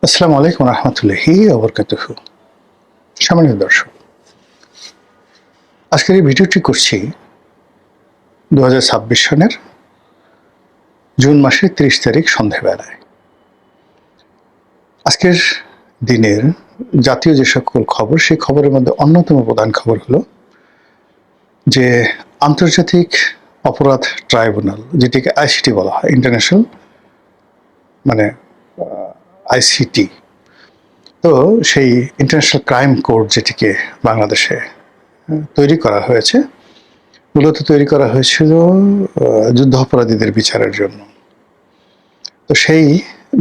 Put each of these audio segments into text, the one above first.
আসসালামু আলাইকুম রহমতুল্লাহি ওবরকাতুহু। সম্মানিত দর্শক, আজকের এই ভিডিওটি করছি 2026 সনের জুন মাসের 30 তারিখ সন্ধ্যাবেলায়। আজকের দিনের জাতীয় যে সকল খবর, সেই খবরের মধ্যে অন্যতম প্রধান খবর হলো যে আন্তর্জাতিক অপরাধ ট্রাইব্যুনাল, যেটিকে আইসিটি বলা হয়, ইন্টারন্যাশনাল মানে আইসিটি, তো সেই ইন্টারন্যাশনাল ক্রাইম কোর্ট যেটিকে বাংলাদেশে তৈরি করা হয়েছে, মূলত তৈরি করা হয়েছিল যুদ্ধ অপরাধীদের বিচারের জন্য। তো সেই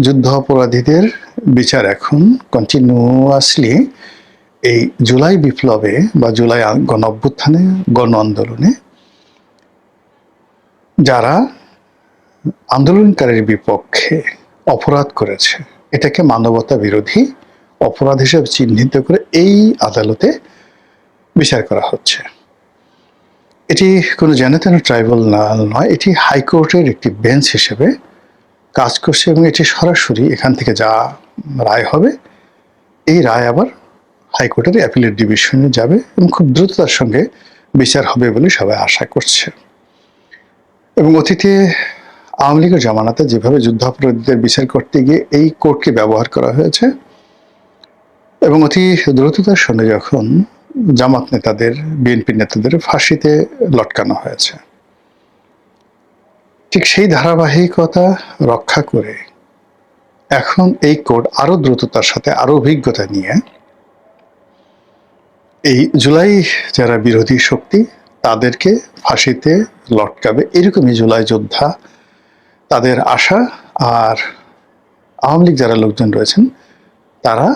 যুদ্ধ অপরাধীদের বিচার এখন কন্টিনিউয়াসলি এই জুলাই বিপ্লবে বা জুলাই গণ অভ্যুত্থানে, গণ আন্দোলনে যারা আন্দোলনকারীর বিপক্ষে অপরাধ করেছে, এটাকে মানবতা বিরোধী অপরাধ হিসেবে চিহ্নিত করে এই আদালতে বিচার করা হচ্ছে। এটি কোনো যেন-তেন ট্রাইব্যুনাল নয়, এটি হাইকোর্টের একটি বেঞ্চ হিসেবে কাজ করছে এবং এটি সরাসরি এখান থেকে যা রায় হবে, এই রায় আবার হাইকোর্টের অ্যাপিলেট ডিভিশনে যাবে এবং খুব দ্রুততার সঙ্গে বিচার হবে বলে সবাই আশা করছে। এবং অতীতে আওয়ামী লীগের জামানাতে যেভাবে যুদ্ধাপরাধীদের বিচার করতে গিয়ে এই কোর্টকে ব্যবহার করা হয়েছে এবং অতি দ্রুততার সঙ্গে যখন জামাত নেতাদের, বিএনপি নেতাদের ফাঁসিতে লটকানো হয়েছে, ঠিক সেই ধারাবাহিকতা রক্ষা করে এখন এই কোর্ট আরো দ্রুততার সাথে, আরো অভিজ্ঞতা নিয়ে এই জুলাই যারা বিরোধী শক্তি তাদেরকে ফাঁসিতে লটকাবে, এরকমই জুলাই যোদ্ধা তাদের আশা। আর আওয়ামী লীগ যারা লোকজন রয়েছেন তারা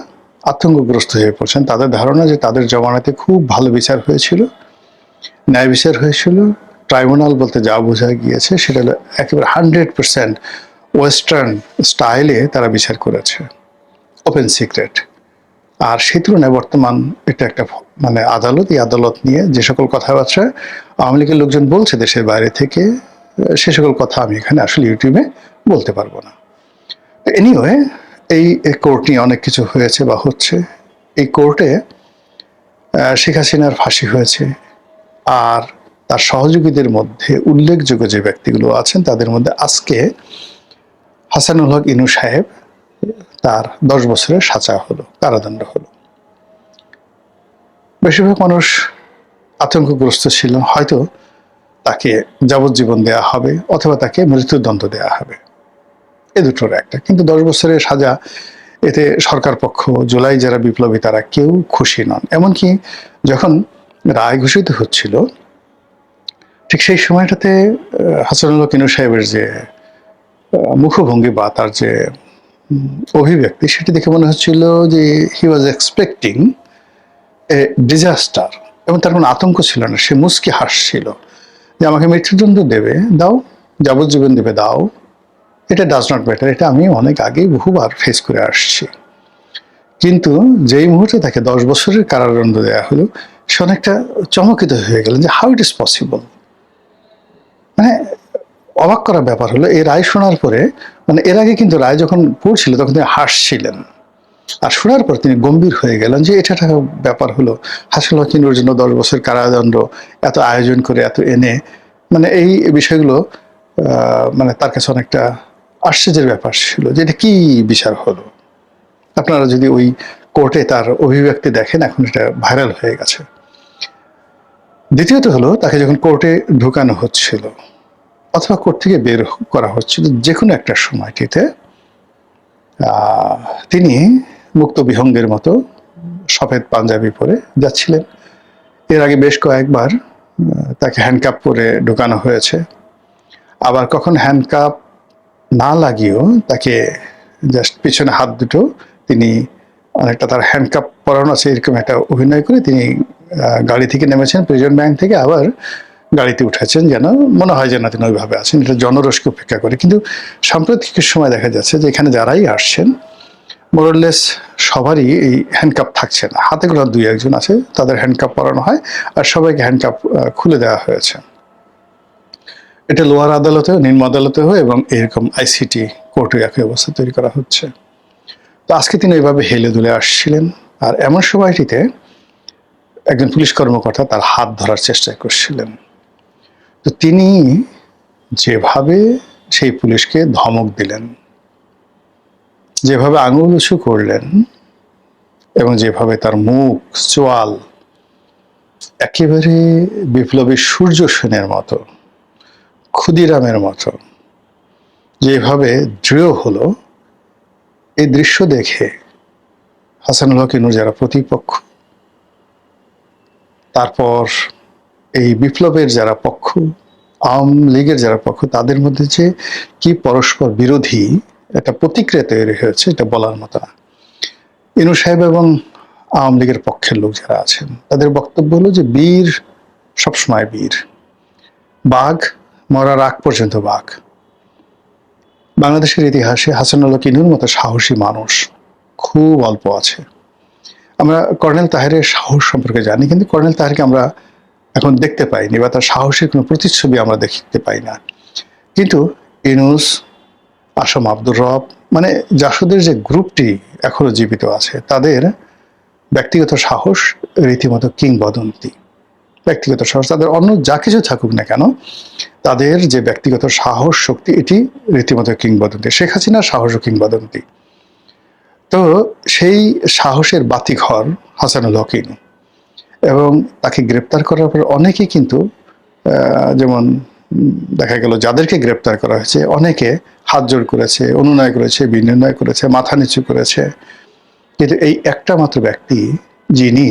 আতঙ্কগ্রস্ত হয়ে পড়ছেন। তাদের ধারণা যে তাদের জমানাতে খুব ভালো বিচার হয়েছিল, ন্যায় বিচার হয়েছিল, ট্রাইব্যুনাল বলতে যা বোঝা গিয়েছে সেটা হলো একেবারে 100% ওয়েস্টার্ন স্টাইলে তারা বিচার করেছে, ওপেন সিক্রেট। আর সেই তুলনায় বর্তমান এটা একটা আদালত, এই আদালত নিয়ে যে সকল কথাবার্তা আওয়ামী লীগের লোকজন বলছে দেশের বাইরে থেকে, সে সকল কথা আমি এখানে আসলে ইউটিউবে বলতে পারবো না। এনিওয়ে, এই কোর্ট নিয়ে অনেক কিছু হয়েছে বা হচ্ছে। এই কোর্টে শেখ হাসিনার ফাঁসি হয়েছে, আর তার সহযোগীদের মধ্যে উল্লেখযোগ্য যে ব্যক্তিগুলো আছেন তাদের মধ্যে আজকে হাসানুল হক ইনু সাহেব, তার 10 বছরের সাজা হলো, কারাদণ্ড হলো। বেশিরভাগ মানুষ আতঙ্কগ্রস্ত ছিল, হয়তো তাকে যাবজ্জীবন দেয়া হবে অথবা তাকে মৃত্যুদণ্ড দেয়া হবে, এ দুটোর একটা। কিন্তু 10 বছরের সাজা, এতে সরকার পক্ষ, জুলাই যারা বিপ্লবী তারা কেউ খুশি নন। এমনকি যখন রায় ঘোষিত হচ্ছিল ঠিক সেই সময়টাতে হাসানুল হক ইনু সাহেবের যে মুখভঙ্গি বা তার যে অভিব্যক্তি, সেটি দেখে মনে হচ্ছিল যে হি ওয়াজ এক্সপেক্টিং এ ডিজাস্টার, এবং তার কোনো আতঙ্ক ছিল না। সে মুচকি হাসছিল যে আমাকে মৃত্যুদণ্ড দেবে, দাও, যাবজ্জীবন দেবে, দাও, এটা ডাজ নট ম্যাটার, এটা আমি অনেক আগেই বহুবার ফেস করে আসছি। কিন্তু যেই মুহূর্তে তাকে 10 বছরের কারাদণ্ড দেওয়া হলো, সে অনেকটা চমকিত হয়ে গেলেন যে হাউ ইট ইজ পসিবল। অবাক করা ব্যাপার হলো, এই রায় শোনার পরে, এর আগে কিন্তু রায় যখন পড়ছিল তখন তিনি হাসছিলেন, আর শোনার পর তিনি গম্ভীর হয়ে গেলেন যে এটা একটা ব্যাপার হলো। হাসানুল হক ইনুর জন্য 10 বছর কারাদণ্ড, এত আয়োজন করে, এত এনে, এই বিষয়গুলো তার কাছে অনেকটা আশ্চর্যের ব্যাপার ছিল যে এটা কি বিচার হলো। আপনারা যদি ওই কোর্টে তার অভিব্যক্তি দেখেন, এখন এটা ভাইরাল হয়ে গেছে। দ্বিতীয়ত হলো, তাকে যখন কোর্টে ঢুকানো হচ্ছিল অথবা কোর্ট থেকে বের করা হচ্ছিল, যে কোনো একটা সময়টিতে তিনি মুক্ত বিহঙ্গের মতো সফেদ পাঞ্জাবি পরে যাচ্ছিলেন। এর আগে বেশ কয়েকবার তাকে হ্যান্ডকাপ করে ঢুকানো হয়েছে, আবার কখন হ্যান্ডকাপ না লাগিয়েও তাকে জাস্ট পিছনে হাত দুটো তিনি অনেকটা তার হ্যান্ডকাপ পরানো আছে এরকম একটা অভিনয় করে তিনি গাড়ি থেকে নেমেছেন, প্রিজন ব্যাংক থেকে, আবার গাড়িতে উঠেছেন, যেন মনে হয় যেন তিনি ওইভাবে আছেন, এটা জনরসকে উপেক্ষা করে। কিন্তু সাম্প্রতিক সময় দেখা যাচ্ছে যে এখানে যারাই আসছেন মোরলেস সবারই এই হ্যান্ডকাপ থাকছে না, হাতে গোনা 2-1 জন আছে তাদের হ্যান্ডকাপ পরানো হয়, আর সবাইকে হ্যান্ডকাপ খুলে দেওয়া হয়েছে। এটা লোয়ার আদালতেও, নিম্ন আদালতেও এবং এরকম আইসিটি কোর্টে একই অবস্থা তৈরি করা হচ্ছে। তো আজকে তিনি এভাবে হেলে দুলে আসছিলেন, আর এমন সময়টিতে একজন পুলিশ কর্মকর্তা তার হাত ধরার চেষ্টা করছিলেন। তো তিনি যেভাবে সেই পুলিশকে ধমক দিলেন, যেভাবে আঙুল উঁচু করলেন, এবং যেভাবে তার মুখ চোয়াল একেবারে বিপ্লবী সূর্য সেনের মতো, ক্ষুদিরামের মতো যেভাবে দৃঢ় হলো, এই দৃশ্য দেখে হাসানুল হক ইনুর যারা প্রতিপক্ষ, তারপর এই বিপ্লবের যারা পক্ষ, আওয়ামী লীগের যারা পক্ষ, তাদের মধ্যে যে কি পরস্পর বিরোধী একটা প্রতিক্রিয়া তৈরি হয়েছে, এটা বলার মতো না। ইনু সাহেব এবং আওয়ামী লীগের পক্ষের লোক যারা আছেন, তাদের বক্তব্য হলো যে বীর সবসময় বীর, বাঘ মরার আগ পর্যন্ত বাঘ। বাংলাদেশের ইতিহাসে হাসানুল হক ইনুর মতো সাহসী মানুষ খুব অল্প আছে। আমরা কর্নেল তাহেরের সাহস সম্পর্কে জানি, কিন্তু কর্নেল তাহেরকে আমরা এখন দেখতে পাইনি, বা তার সাহসের কোনো প্রতিচ্ছবি আমরা দেখতে পাই না। কিন্তু ইনুস, আসম আব্দুর রব, মানে জাসদের যে গ্রুপটি এখনো জীবিত আছে, তাদের ব্যক্তিগত সাহস রীতিমতো কিংবদন্তি। ব্যক্তিগত সাহস, তাদের অন্য যা কিছু থাকুক না কেন, তাদের যে ব্যক্তিগত সাহস শক্তি, এটি রীতিমতো কিংবদন্তি। শেখ হাসিনার সাহস ও কিংবদন্তি। তো সেই সাহসের বাতিঘর হাসানুল হক ইনু, এবং তাকে গ্রেপ্তার করার পর অনেকেই কিন্তু যেমন দেখা গেল যাদেরকে গ্রেপ্তার করা হয়েছে, অনেকে হাত জোড় করেছে, অনুনয় করেছে, বিনিময় করেছে, মাথা নিচু করেছে, কিন্তু এই একটা মাত্র ব্যক্তি যিনি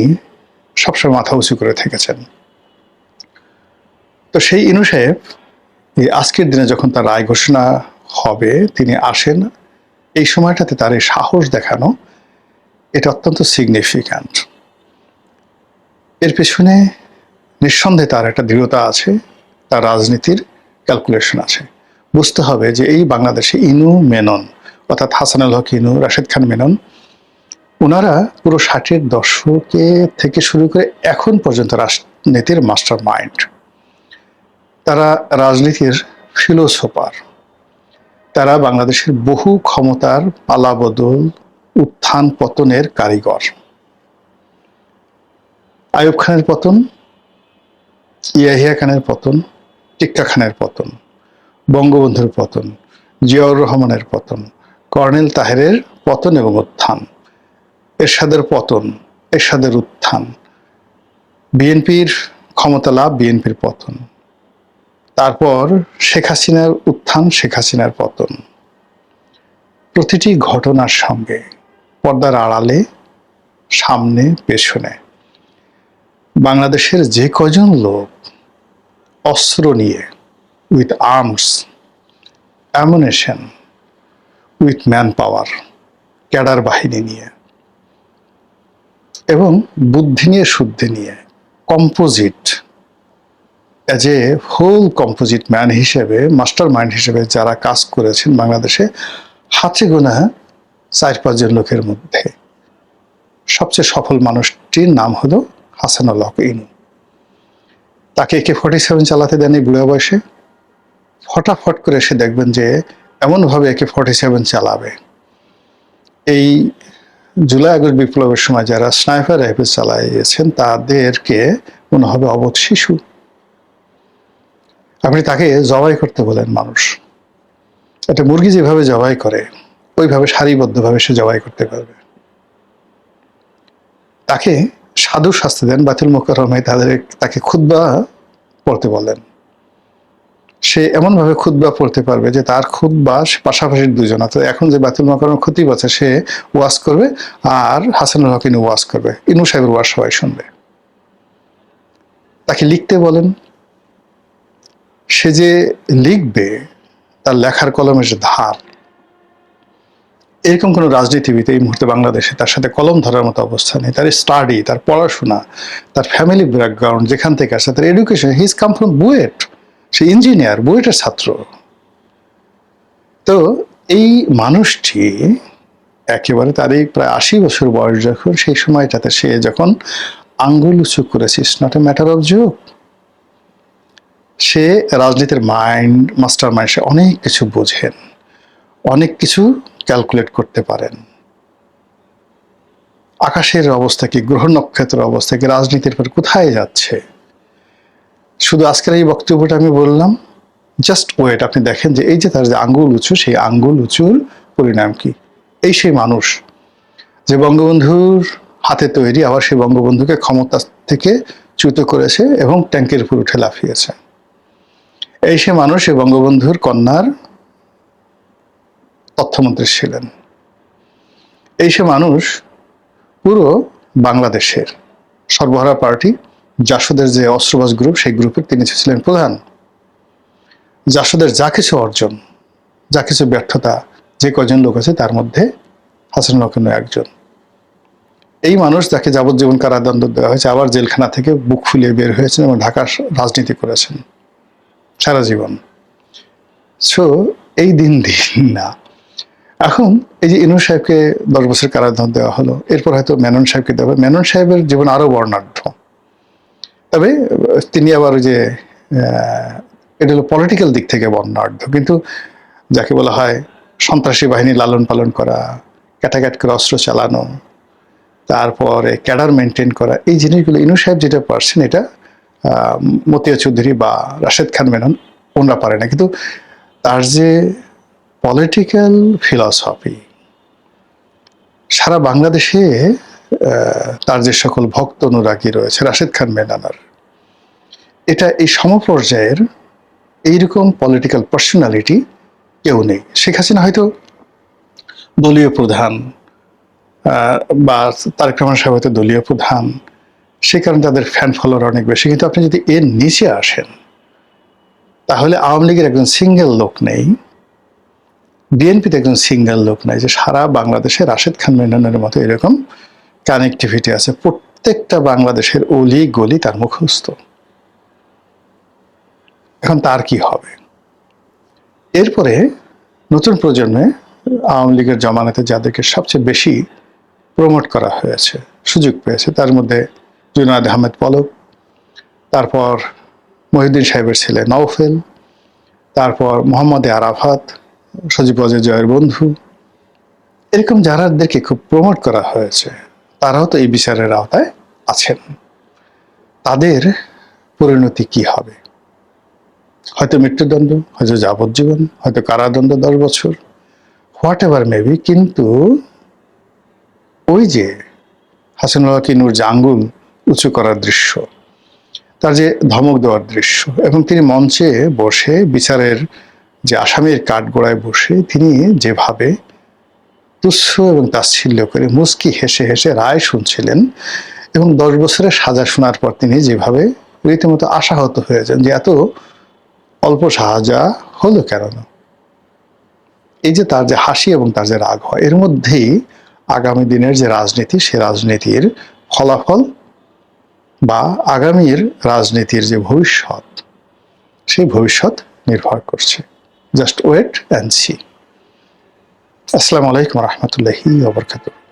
সবসময় মাথা উঁচু করে থেকেছেন। তো সেই ইনু সাহেব এই আজকের দিনে যখন তার রায় ঘোষণা হবে, তিনি আসেন, এই সময়টাতে তার এই সাহস দেখানো, এটা অত্যন্ত সিগনিফিক্যান্ট। এর পেছনে নিঃসন্দেহে তার একটা দৃঢ়তা আছে, তার রাজনীতির ক্যালকুলেশন আছে। বুঝতে হবে যে এই বাংলাদেশে ইনু মেনন, অর্থাৎ হাসানুল হক ইনু, রাশেদ খান মেনন, ওনারা পুরো 60-এর দশকে থেকে শুরু করে এখন পর্যন্ত রাজনীতির মাস্টার মাইন্ড। তারা রাজনীতির ফিলোসোফার। তারা বাংলাদেশের বহু ক্ষমতার পালাবদল, উত্থান পতনের কারিগর। আইয়ুব খানের পতন, ইয়াহিয়া খানের পতন, টিক্কা খানের পতন, বঙ্গবন্ধুর পতন, জিয়াউর রহমানের পতন, কর্নেল তাহেরের পতন এবং উত্থান, এরশাদের পতন, এরশাদের উত্থান, বিএনপির ক্ষমতা লাভ, বিএনপির পতন, তারপর শেখ হাসিনার উত্থান, শেখ হাসিনার পতন। প্রতিটি ঘটনার সঙ্গে পর্দার আড়ালে, সামনে, পেছনে বাংলাদেশের যে কজন লোক অস্ত্র নিয়ে, with arms, ammunition, with man power, cadre বাহিনী নিয়ে এবং বুদ্ধি নিয়ে, শুদ্ধি নিয়ে, composite, as a whole composite man হিসেবে, মাস্টার মাইন্ড হিসেবে যারা কাজ করেছেন বাংলাদেশে, হাতে গোনা 4-5 জন লোকের মধ্যে সবচেয়ে সফল মানুষটির নাম হলো হাসানুল হক ইনু। তাকে AK-47 চালাতে দেন এই বুড়া বয়সে। ফটাফট করে এসে দেখবেন যে এমনভাবে AK-47 চালাবে, এই জুলাই আগস্ট বিপ্লবের সময় যারা স্নাইপার রাইফেল চালাইয়েছেন তাদেরকে মনে হবে অবোধ শিশু। আপনি তাকে জবাই করতে বলেন, মানুষ একটা মুরগি যেভাবে জবাই করে, ওইভাবে সারিবদ্ধভাবে সে জবাই করতে পারবে। তাকে সাধু শাস্তি দেন, বায়তুল মোকাররমায় তাকে খুতবা পড়তে বলেন। সে এমনভাবে খুতবা পড়তে পারবে যে তার খুতবা পাশাপাশি দুজন, অর্থাৎ এখন যে বায়তুল মোকাররম খতিব আছে সে ওয়াজ করবে, আর হাসানুল হক ইনু ওয়াজ করবে, ইনু সাহেবের ওয়াজ সবাই শুনবে। তাকে লিখতে বলেন, সে যে লিখবে, তার লেখার কলমের যে ধার, এরকম কোনো রাজনীতিবিদ এই মুহূর্তে বাংলাদেশে তার সাথে কলম ধরার মতো অবস্থা নেই। তার স্টাডি, তার পড়াশোনা, তার ফ্যামিলি ব্যাকগ্রাউন্ড যেখান থেকে আসে, তার education, he is come from BUET, সে ইঞ্জিনিয়ার, বুয়েটের ছাত্র। তো এই মানুষটি একেবারে তার এই প্রায় 80 বছর বয়স যখন, সেই সময়টাতে সে যখন আঙ্গুল উঁচু করেছে, it's not a matter of joke. সে রাজনীতির মাইন্ড, মাস্টার মাইন্ড, সে অনেক কিছু বোঝেন, অনেক কিছু ক্যালকুলেট করতে পারেন। আকাশের অবস্থা কি, গ্রহ নক্ষত্রের অবস্থা কি, রাজনীতির পর কোথায় যাচ্ছে। শুধু আজকের এই বক্তব্যটা আমি বললাম, জাস্ট ওয়েট, আপনি দেখেন যে এই যে তার যে আঙ্গুল উঁচু, সেই আঙ্গুল উঁচুর পরিণাম কি। এই সেই মানুষ যে বঙ্গবন্ধুর হাতে তৈরি, আবার সেই বঙ্গবন্ধুকে ক্ষমতা থেকে চ্যুত করেছে এবং ট্যাঙ্কের উপর উঠে লাফিয়েছে। এই সে মানুষ এই বঙ্গবন্ধুর কন্যার তথ্যমন্ত্রী ছিলেন। এই সে মানুষ পুরো বাংলাদেশের সর্বহারা পার্টি জাসদের যে অস্ত্রবাজ গ্রুপ, সেই গ্রুপের তিনি ছিলেন প্রধান। জাসদের যা কিছু অর্জন, যা কিছু ব্যর্থতা, যে কজন লোক আছে তার মধ্যে হাসানুল হক একজন। এই মানুষ যাকে যাবজ্জীবন কারাদণ্ড দেওয়া হয়েছে, আবার জেলখানা থেকে বুক ফুলিয়ে বের হয়েছেন এবং ঢাকার রাজনীতি করেছেন সারা জীবন। সো এই দিন না। এখন এই যে ইনু সাহেবকে 10 বছর কারাদণ্ড দেওয়া হলো, এরপর হয়তো মেনন সাহেবকে দেওয়া। মেনন সাহেবের জীবন আরো বর্ণাঢ্য, তবে তিনি আবার ওই যে এটা হলো পলিটিক্যাল দিক থেকে বর্ণাঢ্য, কিন্তু যাকে বলা হয় সন্ত্রাসী বাহিনী লালন পালন করা, ক্যাটাক্যাট করে অস্ত্র চালানো, তারপরে ক্যাডার মেনটেন করা, এই জিনিসগুলো ইনু সাহেব যেটা পারছেন, এটা মতিয়া চৌধুরী বা রাশেদ খান মেনন ওনারা পারে না। কিন্তু তার যে পলিটিক্যাল ফিলসফি, সারা বাংলাদেশে তার যে সকল ভক্ত অনুরাগী রয়েছে রাশেদ খান মেননের, এটা এই সমপর্যায়ের এইরকম পলিটিক্যাল পার্সোনালিটি কেউ নেই। শেখ হাসিনা হয়তো দলীয় প্রধান, বা তারেক রহমান সাহেব হয়তো দলীয় প্রধান, সে কারণে তাদের ফ্যান ফলোয়ার অনেক বেশি। কিন্তু আপনি যদি এর নিচে আসেন, তাহলে আওয়ামী লীগের একজন সিঙ্গেল লোক নেই, বিএনপিতে একজন সিঙ্গেল লোক নাই যে সারা বাংলাদেশে রাশেদ খান মেননের মতো এরকম কানেক্টিভিটি আছে। প্রত্যেকটা বাংলাদেশের অলি গলি তার মুখস্থ। এখন তার কি হবে? এরপরে নতুন প্রজন্মে আওয়ামী লীগের জমানাতে যাদেরকে সবচেয়ে বেশি প্রমোট করা হয়েছে, সুযোগ পেয়েছে, তার মধ্যে জুনায়েদ আহমেদ পলক, তারপর মহিউদ্দিন সাহেবের ছেলে নওফেল, তারপর মোহাম্মদ আরাফাত, সজীব ওয়াজেদ জয়ের বন্ধু, এরকম যারাদেরকে খুব প্রমোট করা হয়েছে, তারাও তো এই বিচারের আওতায় আছেন। তাদের পরিণতি কি হবে? হয়তো মৃত্যুদণ্ড, হয়তো যাবজ্জীবন, হয়তো কারাদণ্ড 10 বছর, হোয়াট এভার মেবি। কিন্তু ওই যে হাসানুল হক ইনুর যে আঙ্গুল উঁচু করার দৃশ্য, তার যে ধমক দেওয়ার দৃশ্য, এবং তিনি মঞ্চে বসে বিচারের যে আসামির কাঠগড়ায় বসে তিনি যেভাবে তুচ্ছ এবং তাচ্ছিল্য করে মুচকি হেসে হেসে রায় শুনছিলেন, এবং 10 বছরের সাজা শোনার পর তিনি যেভাবে রীতিমতো আশাহত হয়েছেন যে এত অল্প সাজা হলো কেন। এই যে তার যে হাসি এবং তার যে রাগ হয়, এর মধ্যেই আগামী দিনের যে রাজনীতি, সে রাজনীতির ফলাফল বা আগামীর রাজনীতির যে ভবিষ্যৎ, সেই ভবিষ্যৎ নির্ভর করছে। Just wait and see. আসসালামু আলাইকুম রহমতুল্লাহি ওয়া বারাকাতুহু।